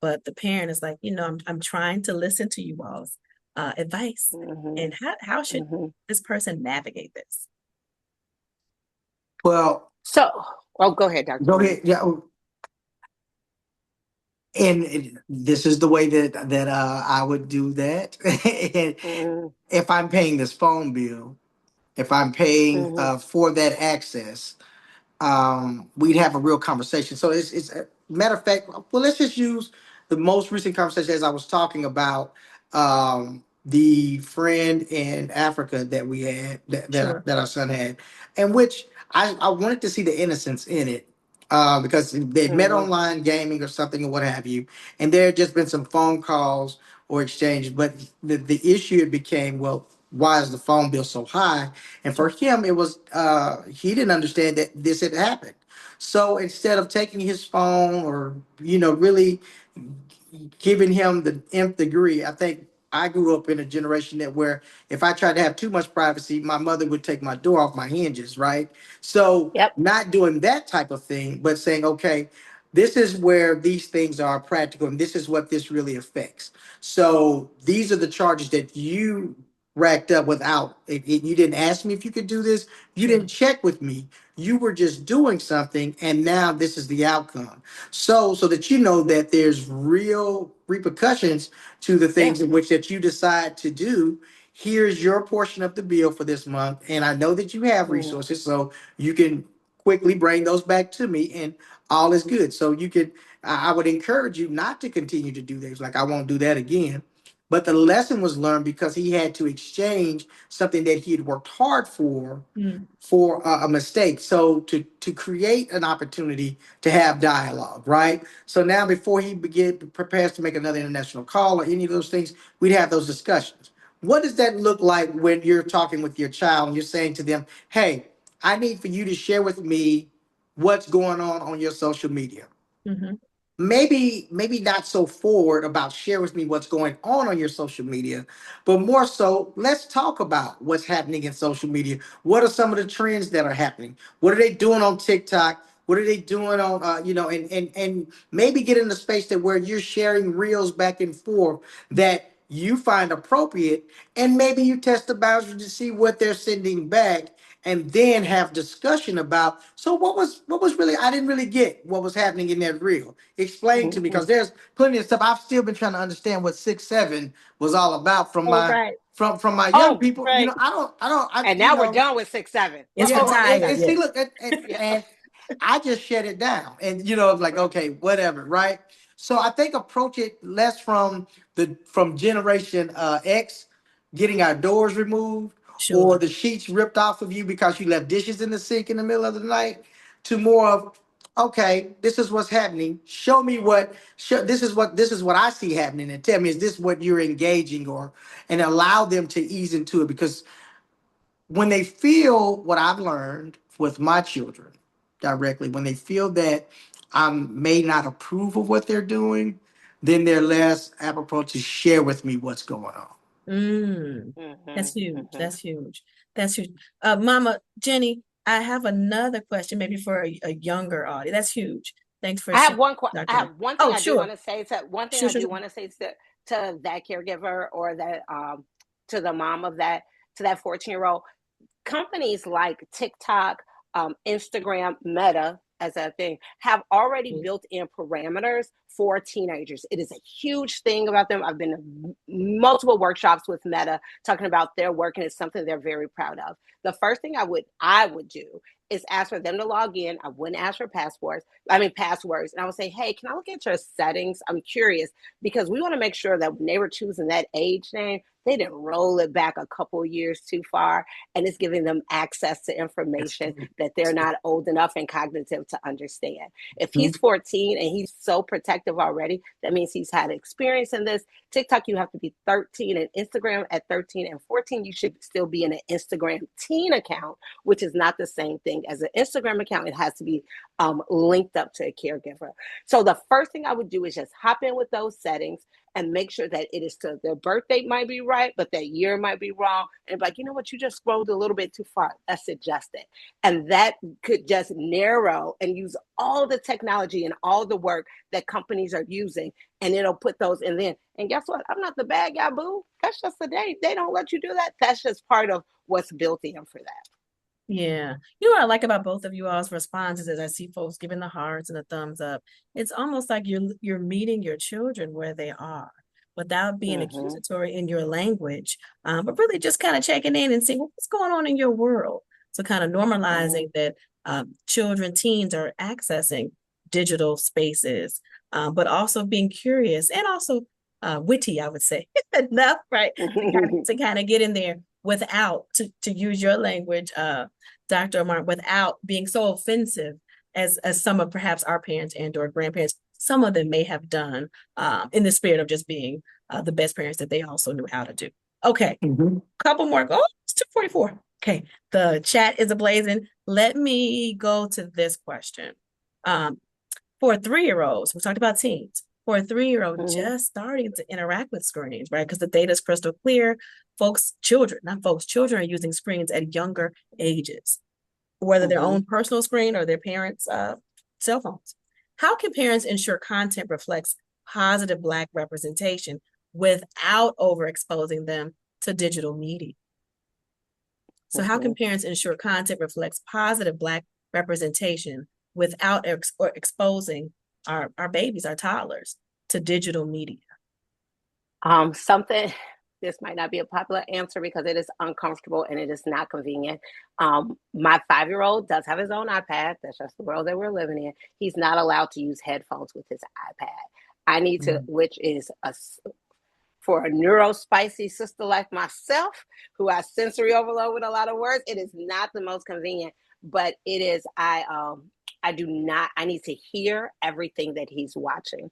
but the parent is like, I'm trying to listen to you all's advice. And how should this person navigate this? Well, go ahead, Dr. Go ahead. Yeah. And this is the way that I would do that. And if I'm paying this phone bill, if I'm paying for that access, we'd have a real conversation. So it's a matter of fact. Well, let's just use the most recent conversation as I was talking about the friend in Africa that we had that our son had, and which I wanted to see the innocence in it. Because they'd met online gaming or something or what have you, and there had just been some phone calls or exchange. But the issue it became, well, why is the phone bill so high? And for him, it was he didn't understand that this had happened. So instead of taking his phone or really giving him the nth degree, I think I grew up in a generation that where if I tried to have too much privacy, my mother would take my door off my hinges, right? So not doing that type of thing, but saying, okay, this is where these things are practical and this is what this really affects. So these are the charges that you racked up without you didn't ask me if you could do this. You Sure. didn't check with me. You were just doing something, and now this is the outcome. So that you know that there's real repercussions to the Yeah. things in which that you decide to do. Here's your portion of the bill for this month, and I know that you have Mm-hmm. resources, so you can quickly bring those back to me, and all is good. So you can. I would encourage you not to continue to do things like I won't do that again. But the lesson was learned because he had to exchange something that he had worked hard Mm. for a mistake. So to create an opportunity to have dialogue, right? So now before he prepares to make another international call or any of those things, we'd have those discussions. What does that look like when you're talking with your child and you're saying to them, "Hey, I need for you to share with me what's going on your social media." Mm-hmm. Maybe not so forward about share with me what's going on your social media, but more so let's talk about what's happening in social media. What are some of the trends that are happening? What are they doing on TikTok? What are they doing on and maybe get in the space that where you're sharing reels back and forth that you find appropriate, and maybe you test the boundaries to see what they're sending back, and then have discussion about, so what was really, I didn't really get what was happening in that reel. Explain to me, Mm-hmm. because there's plenty of stuff I've still been trying to understand what 6-7 was all about from Oh, my right. from my young Oh, people. right. I And you now we're know done with 6-7. It's yeah, for well, tired. and Yeah. see, look, Yeah. and I just shut it down, and it's like, Right. okay, whatever, right? So I think approach it less from generation X, getting our doors removed or Sure. the sheets ripped off of you because you left dishes in the sink in the middle of the night, to more of, okay, this is what's happening. Show me this is what I see happening, and tell me, is this what you're engaging, or and allow them to ease into it, because when they feel what I've learned with my children directly, when they feel that I may not approve of what they're doing, then they're less apropos to share with me what's going on. Mm. That's Mm-hmm. huge. Mm-hmm. That's huge. That's huge. Mama Jenny, I have another question, maybe for a younger audience. That's huge. Thanks for sharing, I Dr. Mark. have one thing Oh, I do sure. want to say to one thing Sure, I sure, do sure. want to say to that caregiver, or that to the mom of that, to that 14-year-old. Companies like TikTok, Instagram, Meta, as a thing, have already built in parameters for teenagers. It is a huge thing about them. I've been to multiple workshops with Meta talking about their work, and it's something they're very proud of. The first thing I would do is ask for them to log in. I wouldn't ask for passwords. And I would say, hey, can I look at your settings? I'm curious, because we want to make sure that when they were choosing that age name, they didn't roll it back a couple years too far, and it's giving them access to information that they're not old enough and cognitive to understand. If he's 14 and he's so protective already, that means he's had experience in this. TikTok, you have to be 13, and Instagram at 13 and 14, you should still be in an Instagram teen account, which is not the same thing as an Instagram account. It has to be linked up to a caregiver. So the first thing I would do is just hop in with those settings and make sure that it is to their birth date might be right, but that year might be wrong. And like, you know what, you just scrolled a little bit too far. Let's adjust it. And that could just narrow and use all the technology and all the work that companies are using. And it'll put those in then. And guess what? I'm not the bad guy, boo. That's just the day. They don't let you do that. That's just part of what's built in for that. Yeah. You know what I like about both of you all's responses is I see folks giving the hearts and the thumbs up. It's almost like you're meeting your children where they are without being Mm-hmm. accusatory in your language, but really just kind of checking in and seeing what's going on in your world. So kind of Mm-hmm. normalizing that children, teens are accessing digital spaces, but also being curious and also witty, I would say, enough, right? To kind of get in there without to use your language, Dr. Omar, without being so offensive as some of perhaps our parents and or grandparents, some of them may have done, in the spirit of just being the best parents that they also knew how to do. Okay, Mhm. couple more. Oh, it's 2:44. Okay, the chat is ablazing. Let me go to this question. Um, for 3-year-olds, we talked about teens. For a 3-year-old Mm-hmm. just starting to interact with screens, right? Because the data is crystal clear. Children are using screens at younger ages, whether their Mm-hmm. own personal screen or their parents' cell phones. How can parents ensure content reflects positive Black representation without overexposing them to digital media. So how can Mhm. parents ensure content reflects positive Black representation without exposing our babies, our toddlers, to digital media? Something, this might not be a popular answer because it is uncomfortable and it is not convenient. My 5-year-old does have his own iPad. That's just the world that we're living in. He's not allowed to use headphones with his iPad. I need to, which is for a neurospicy sister like myself, who has sensory overload with a lot of words, it is not the most convenient, but it is, I do not, I need to hear everything that he's watching.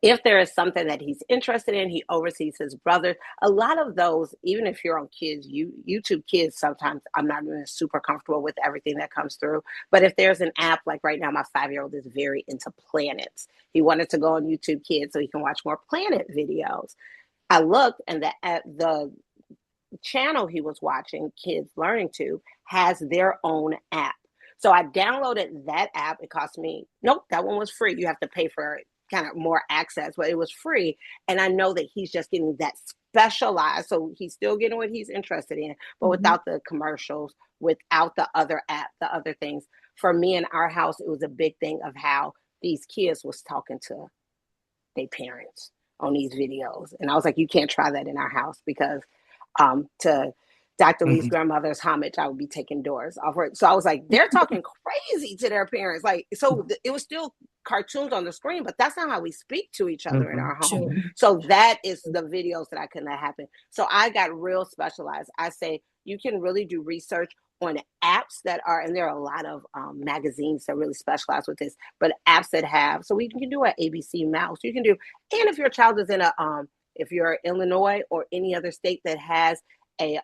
If there is something that he's interested in, he oversees his brothers. A lot of those, even if you're on kids, YouTube kids, sometimes I'm not even super comfortable with everything that comes through. But if there's an app, like right now, my 5-year-old is very into planets. He wanted to go on YouTube Kids so he can watch more planet videos. I looked, and the channel he was watching, Kids Learning To, has their own app. So I downloaded that app. It cost me, nope, that one was free. You have to pay for kind of more access, but it was free. And I know that he's just getting that specialized. So he's still getting what he's interested in, but without the commercials, without the other app, the other things. For me in our house, it was a big thing of how these kids was talking to their parents on these videos. And I was like, you can't try that in our house because to Dr. Lee's Mhm. grandmother's homage, I would be taking doors off work. So I was like, they're talking crazy to their parents. Like, so it was still cartoons on the screen, but that's not how we speak to each other in our Mhm. home. Sure. So that is the videos that I couldn't let happen. So I got real specialized. I say you can really do research on apps that are, and there are a lot of magazines that really specialize with this, but apps that have, so we can do an ABC Mouse. You can do, and if your child is in a, if you're Illinois or any other state that has a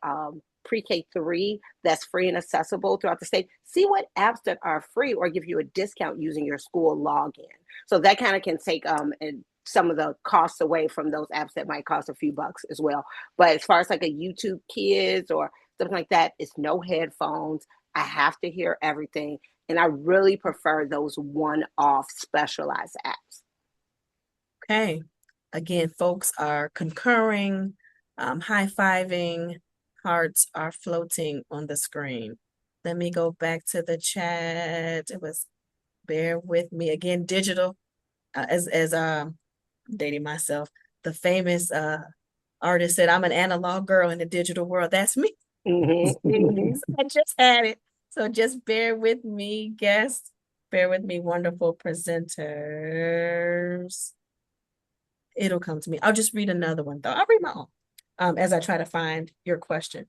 pre-K 3 that's free and accessible throughout the state, see what apps that are free or give you a discount using your school login. So that kind of can take and some of the costs away from those apps that might cost a few bucks as well. But as far as like a YouTube Kids or something like that, it's no headphones. I have to hear everything. And I really prefer those one-off specialized apps. Okay. Again, folks are concurring, high-fiving, hearts are floating on the screen. Let me go back to the chat. It was, bear with me again, digital, as dating myself, the famous artist said, I'm an analog girl in the digital world. That's me. Mm-hmm, mm-hmm. I just had it. So just bear with me, guests. Bear with me, wonderful presenters. It'll come to me. I'll just read another one though. I'll read my own as I try to find your question.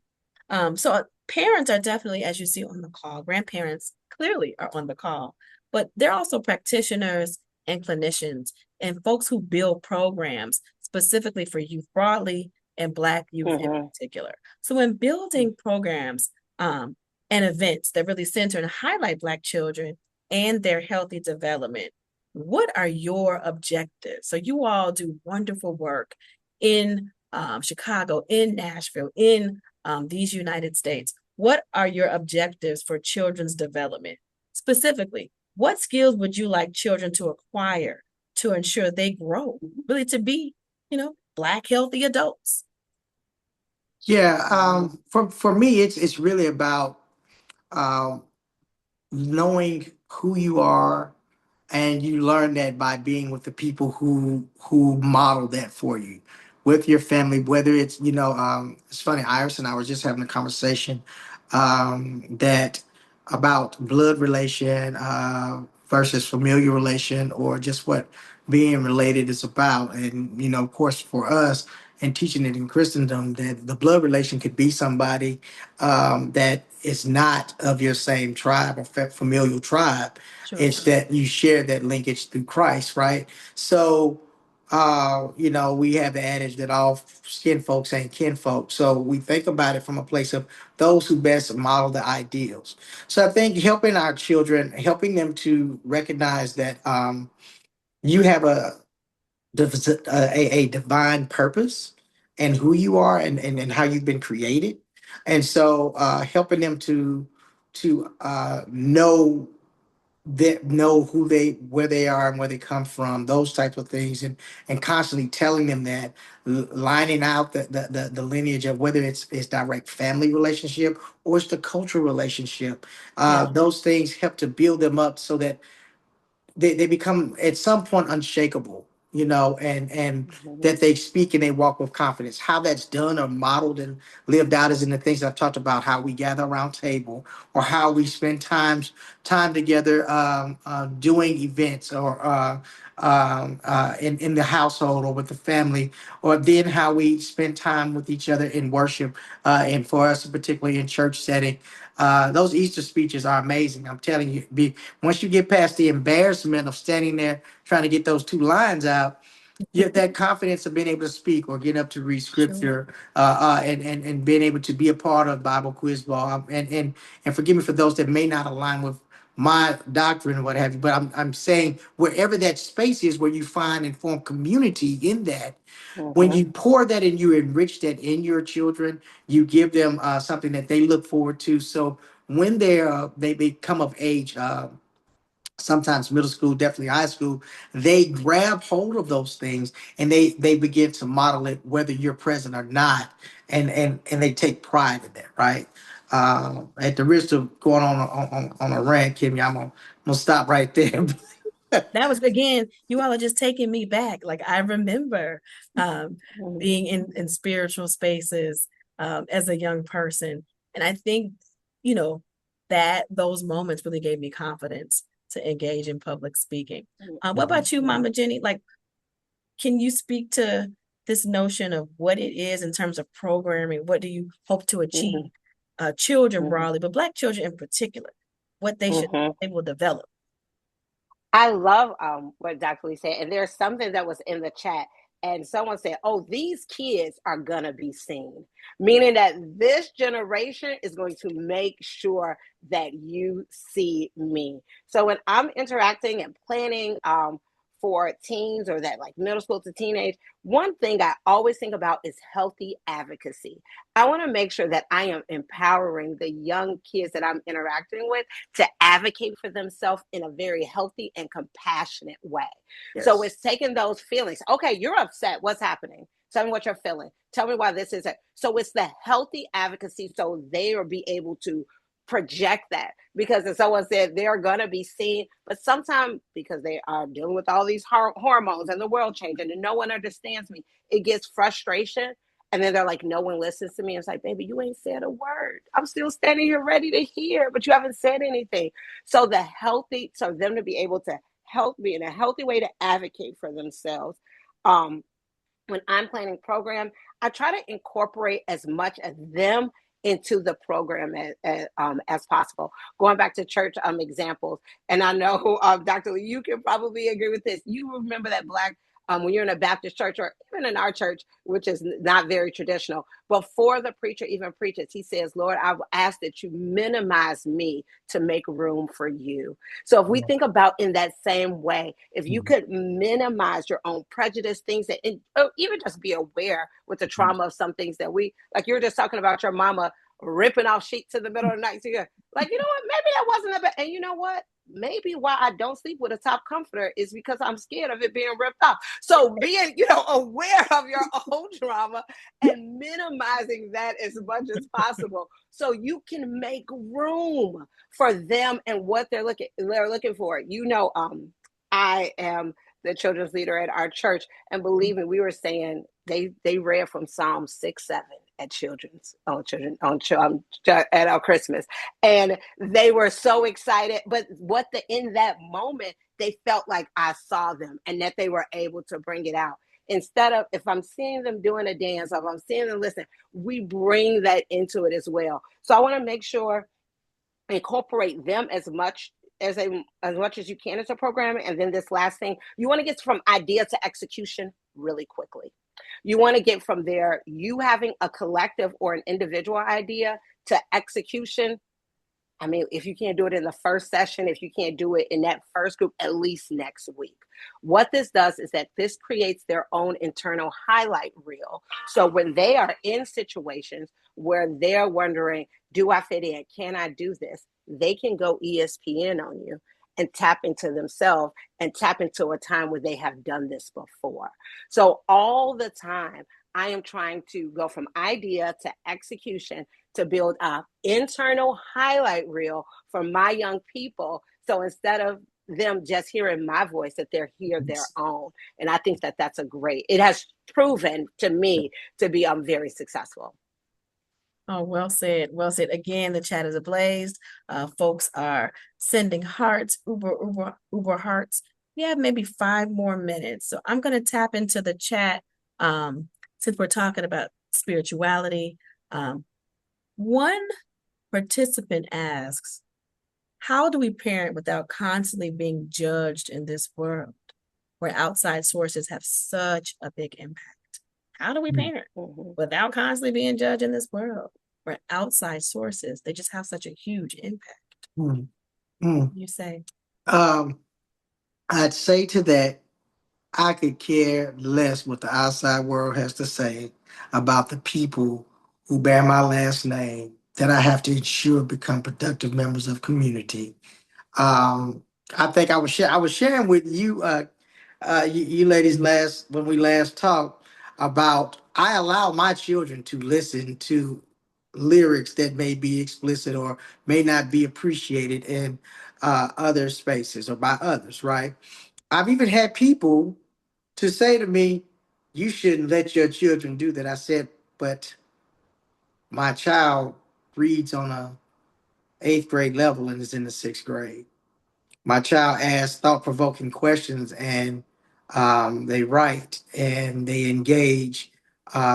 So parents are definitely, as you see on the call, grandparents clearly are on the call, but they're also practitioners and clinicians and folks who build programs specifically for youth broadly and Black youth in Mm-hmm. particular. So in building programs and events that really center and highlight Black children and their healthy development, what are your objectives? So you all do wonderful work in Chicago, in Nashville, in these United States. What are your objectives for children's development? Specifically, what skills would you like children to acquire to ensure they grow, really to be, Black healthy adults? Yeah, for me, it's really about um, knowing who you are, and you learn that by being with the people who model that for you, with your family. Whether it's it's funny, Iris and I were just having a conversation that about blood relation versus familial relation, or just what being related is about. And of course, for us, and teaching it in Christendom, that the blood relation could be somebody that is not of your same tribe or familial tribe. Sure. It's that you share that linkage through Christ, right? So, we have the adage that all skin folks ain't kin folks. So we think about it from a place of those who best model the ideals. So I think helping our children, helping them to recognize that you have a divine purpose and who you are, and how you've been created. And so helping them to know that know where they are and where they come from, those types of things, and constantly telling them that, lining out the lineage of whether it's direct family relationship or it's the cultural relationship. Yeah. Those things help to build them up so that they become at some point unshakable, and Mm-hmm. that they speak and they walk with confidence. How that's done or modeled and lived out is in the things I've talked about, how we gather around table or how we spend time together, doing events or in the household or with the family, or then how we spend time with each other in worship, and for us particularly in church setting. Those Easter speeches are amazing. I'm telling you, once you get past the embarrassment of standing there trying to get those two lines out, you have that confidence of being able to speak or get up to read Sure. scripture, and being able to be a part of Bible quiz ball. And forgive me for those that may not align with my doctrine or what have you, but I'm saying wherever that space is where you find and form community in that, when Mm-hmm. you pour that and you enrich that in your children, you give them something that they look forward to. So when they become of age, sometimes middle school, definitely high school, they grab hold of those things and they begin to model it whether you're present or not, and they take pride in that, right? At the risk of going on a rant, Kimmy, I'm gonna stop right there. That was, again, you all are just taking me back. Like, I remember being in spiritual spaces as a young person. And I think, you know, that those moments really gave me confidence to engage in public speaking. What about you, Mm-hmm. Mama Jenny? Like, can you speak to this notion of what it is in terms of programming? What do you hope to achieve? Children Mm-hmm. broadly, but Black children in particular, what they should Mm-hmm. they will develop. I love what Dr. Lee said, and there's something that was in the chat, and someone said, "Oh, these kids are gonna be seen," meaning that this generation is going to make sure that you see me. So when I'm interacting and planning for teens or that like middle school to teenage, one thing I always think about is healthy advocacy. I want to make sure that I am empowering the young kids that I'm interacting with to advocate for themselves in a very healthy and compassionate way. So Yes. it's taking those feelings. Okay, you're upset. What's happening? Tell me what you're feeling. Tell me why this is it. So it's the healthy advocacy so they will be able to project that, because as someone said, they're going to be seen, but sometimes because they are dealing with all these hormones and the world changing and no one understands me, it gets frustration. And then they're like, no one listens to me. It's like, baby, you ain't said a word. I'm still standing here ready to hear, but you haven't said anything. So so them to be able to help me in a healthy way to advocate for themselves. Um, when I'm planning program, I try to incorporate as much of them into the program as possible. Going back to church examples, and I know Dr. Lee, you can probably agree with this. You remember that Black when you're in a Baptist church or even in our church, which is not very traditional, before the preacher even preaches, he says, Lord, I ask that you minimize me to make room for you. So if we think about in that same way, if you could minimize your own prejudice, things that, or even just be aware with the trauma of some things that we, like you were just talking about your mama ripping off sheets in the middle of the night. So you're like, you know what, maybe that wasn't a bad, and you know what? Maybe why I don't sleep with a top comforter is because I'm scared of it being ripped off. So being, aware of your own trauma and minimizing that as much as possible so you can make room for them and what they're looking for. I am the children's leader at our church, and believe me, we were saying they read from Psalm 6-7 at at our Christmas, and they were so excited. But in that moment, they felt like I saw them and that they were able to bring it out. Instead of if I'm seeing them doing a dance, or if I'm seeing them listen, we bring that into it as well. So I want to make sure incorporate them as much as you can into programming. And then this last thing, you want to get from idea to execution really quickly. You want to get from there, you having a collective or an individual idea, to execution. I mean, if you can't do it in the first session, if you can't do it in that first group, at least next week. What this does is that this creates their own internal highlight reel. So when they are in situations where they're wondering, do I fit in? Can I do this? They can go ESPN on you and tap into themselves and tap into a time where they have done this before. So all the time, I am trying to go from idea to execution to build an internal highlight reel for my young people. So instead of them just hearing my voice, that they're hear their own. And I think that that's it has proven to me to be very successful. Oh, well said. Well said. Again, the chat is ablaze. Folks are sending hearts, uber hearts. We have maybe 5 more minutes. So I'm going to tap into the chat since we're talking about spirituality. One participant asks, how do we parent without constantly being judged in this world where outside sources have such a big impact? How do we parent without constantly being judged in this world where outside sources, they just have such a huge impact? You say? I'd say to that, I could care less what the outside world has to say about the people who bear my last name that I have to ensure become productive members of community. Um, I think I was sharing with you, you ladies last when we last talked about I allow my children to listen to lyrics that may be explicit or may not be appreciated in other spaces or by others, right? I've even had people to say to me, "You shouldn't let your children do that." I said, "But my child reads on a eighth grade level and is in the sixth grade. My child asks thought-provoking questions and they write and they engage.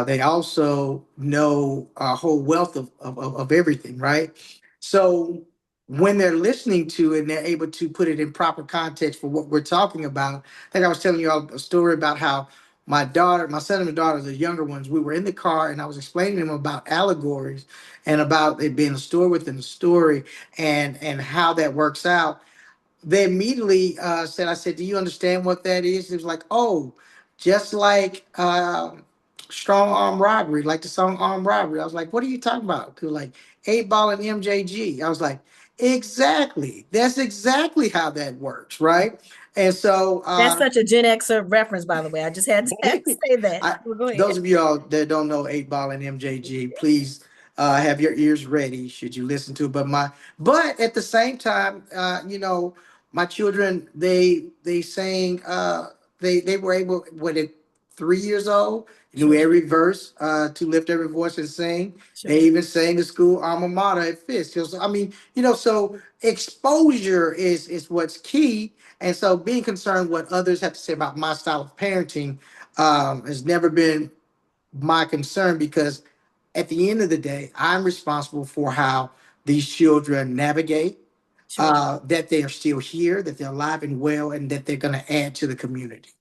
They also know a whole wealth of everything, right? So when they're listening to it and they're able to put it in proper context for what we're talking about, I think I was telling you all a story about how my son and my daughter, the younger ones, we were in the car and I was explaining to them about allegories and about it being a story within a story and how that works out. They immediately said, I said, do you understand what that is? It was like, oh, just like strong arm robbery, like the song Armed Robbery. I was like, what are you talking about? They were like, 8 Ball and MJG. I was like, exactly. That's exactly how that works, right? And so That's such a Gen X reference, by the way. I just had to say that. Well, go those ahead. of y'all that don't know 8 Ball and MJG, please have your ears ready should you listen to it. But at the same time, my children they sang they were able what at 3 years old knew Sure. every verse to lift every voice and sing. Sure. They even sang the school alma mater at Fisk. So, I mean, so exposure is what's key. And so being concerned what others have to say about my style of parenting has never been my concern because at the end of the day, I'm responsible for how these children navigate, Sure. that they are still here, that they're alive and well, and that they're going to add to the community.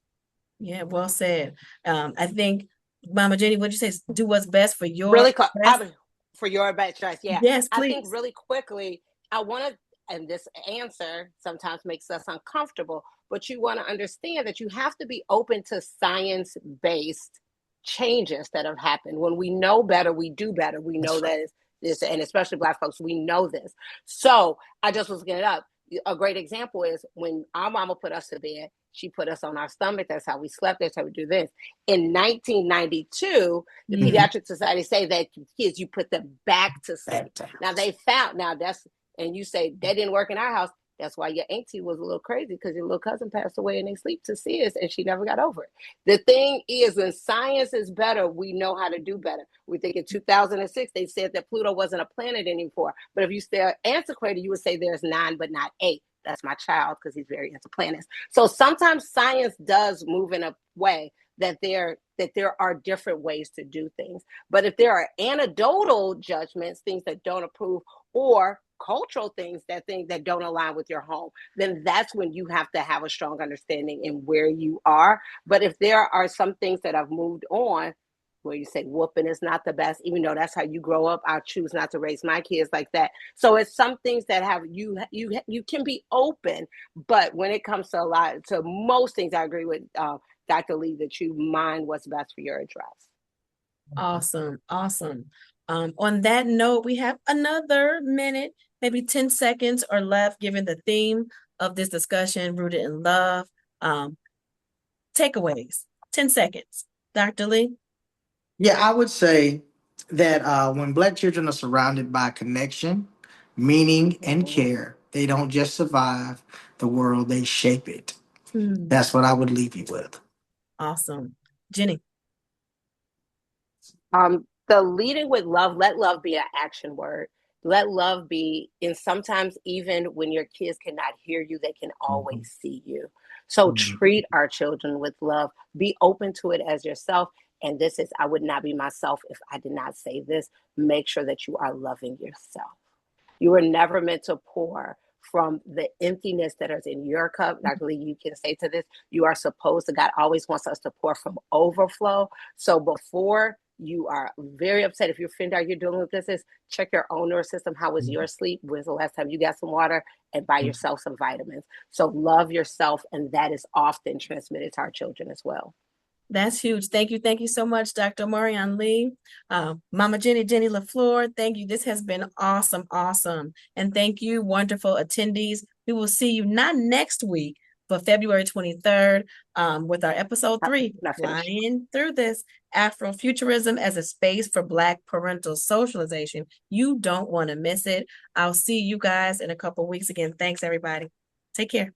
Yeah, well said. I think, Mama Jenny, what'd you say? Do what's best for your Really, best. for your best choice. Yeah. Yes, I think please. really quickly, I want to, and this answer sometimes makes us uncomfortable, but you want to understand that you have to be open to science based changes that have happened. When we know better, we do better. We know That's right. that this, and especially Black folks, we know this. So I just was looking it up. A great example is when our mama put us to bed, she put us on our stomach. That's how we slept. That's how we do this. In 1992, the Pediatric Society say that kids, you put them back to sleep. Now they found, and you say that didn't work in our house. That's why your auntie was a little crazy because your little cousin passed away in their sleep to see us and she never got over it. The thing is, when science is better, we know how to do better. We think in 2006, they said that Pluto wasn't a planet anymore. But if you stay antiquated, you would say there's 9, but not 8. That's my child because he's very into planets. So sometimes science does move in a way that there are different ways to do things. But if there are anecdotal judgments, things that don't approve, or cultural things that don't align with your home, then that's when you have to have a strong understanding in where you are. But if there are some things that have moved on, where you say whooping is not the best, even though that's how you grow up, I choose not to raise my kids like that. So it's some things that have you can be open, but when it comes to most things, I agree with Dr. Lee that you mind what's best for your address. Awesome. Awesome. On that note, we have another minute, maybe 10 seconds or left, given the theme of this discussion, Rooted in Love. Takeaways, 10 seconds. Dr. Lee? Yeah, I would say that when Black children are surrounded by connection, meaning, and Mhm. care, they don't just survive the world, they shape it. Hmm. That's what I would leave you with. Awesome. Jenny? The leading with love, let love be an action word. Let love be, and sometimes even when your kids cannot hear you, they can Mhm. always see you. So Mhm. treat our children with love. Be open to it as yourself. And this is, I would not be myself if I did not say this. Make sure that you are loving yourself. You were never meant to pour from the emptiness that is in your cup. Dr. Lee, you can say to this, you are supposed to, God always wants us to pour from overflow. So before you are very upset, if you're offended out, you're dealing with this, is check your own nervous system. How was your sleep? When's the last time you got some water? And buy yourself some vitamins. So love yourself. And that is often transmitted to our children as well. That's huge. Thank you. Thank you so much, Dr. Marion Lee. Mama Jenny LaFleur, thank you. This has been awesome, awesome. And thank you, wonderful attendees. We will see you not next week, but February 23rd with our episode 3, Not finished. Flying Through This, Afrofuturism as a Space for Black Parental Socialization. You don't want to miss it. I'll see you guys in a couple of weeks again. Thanks, everybody. Take care.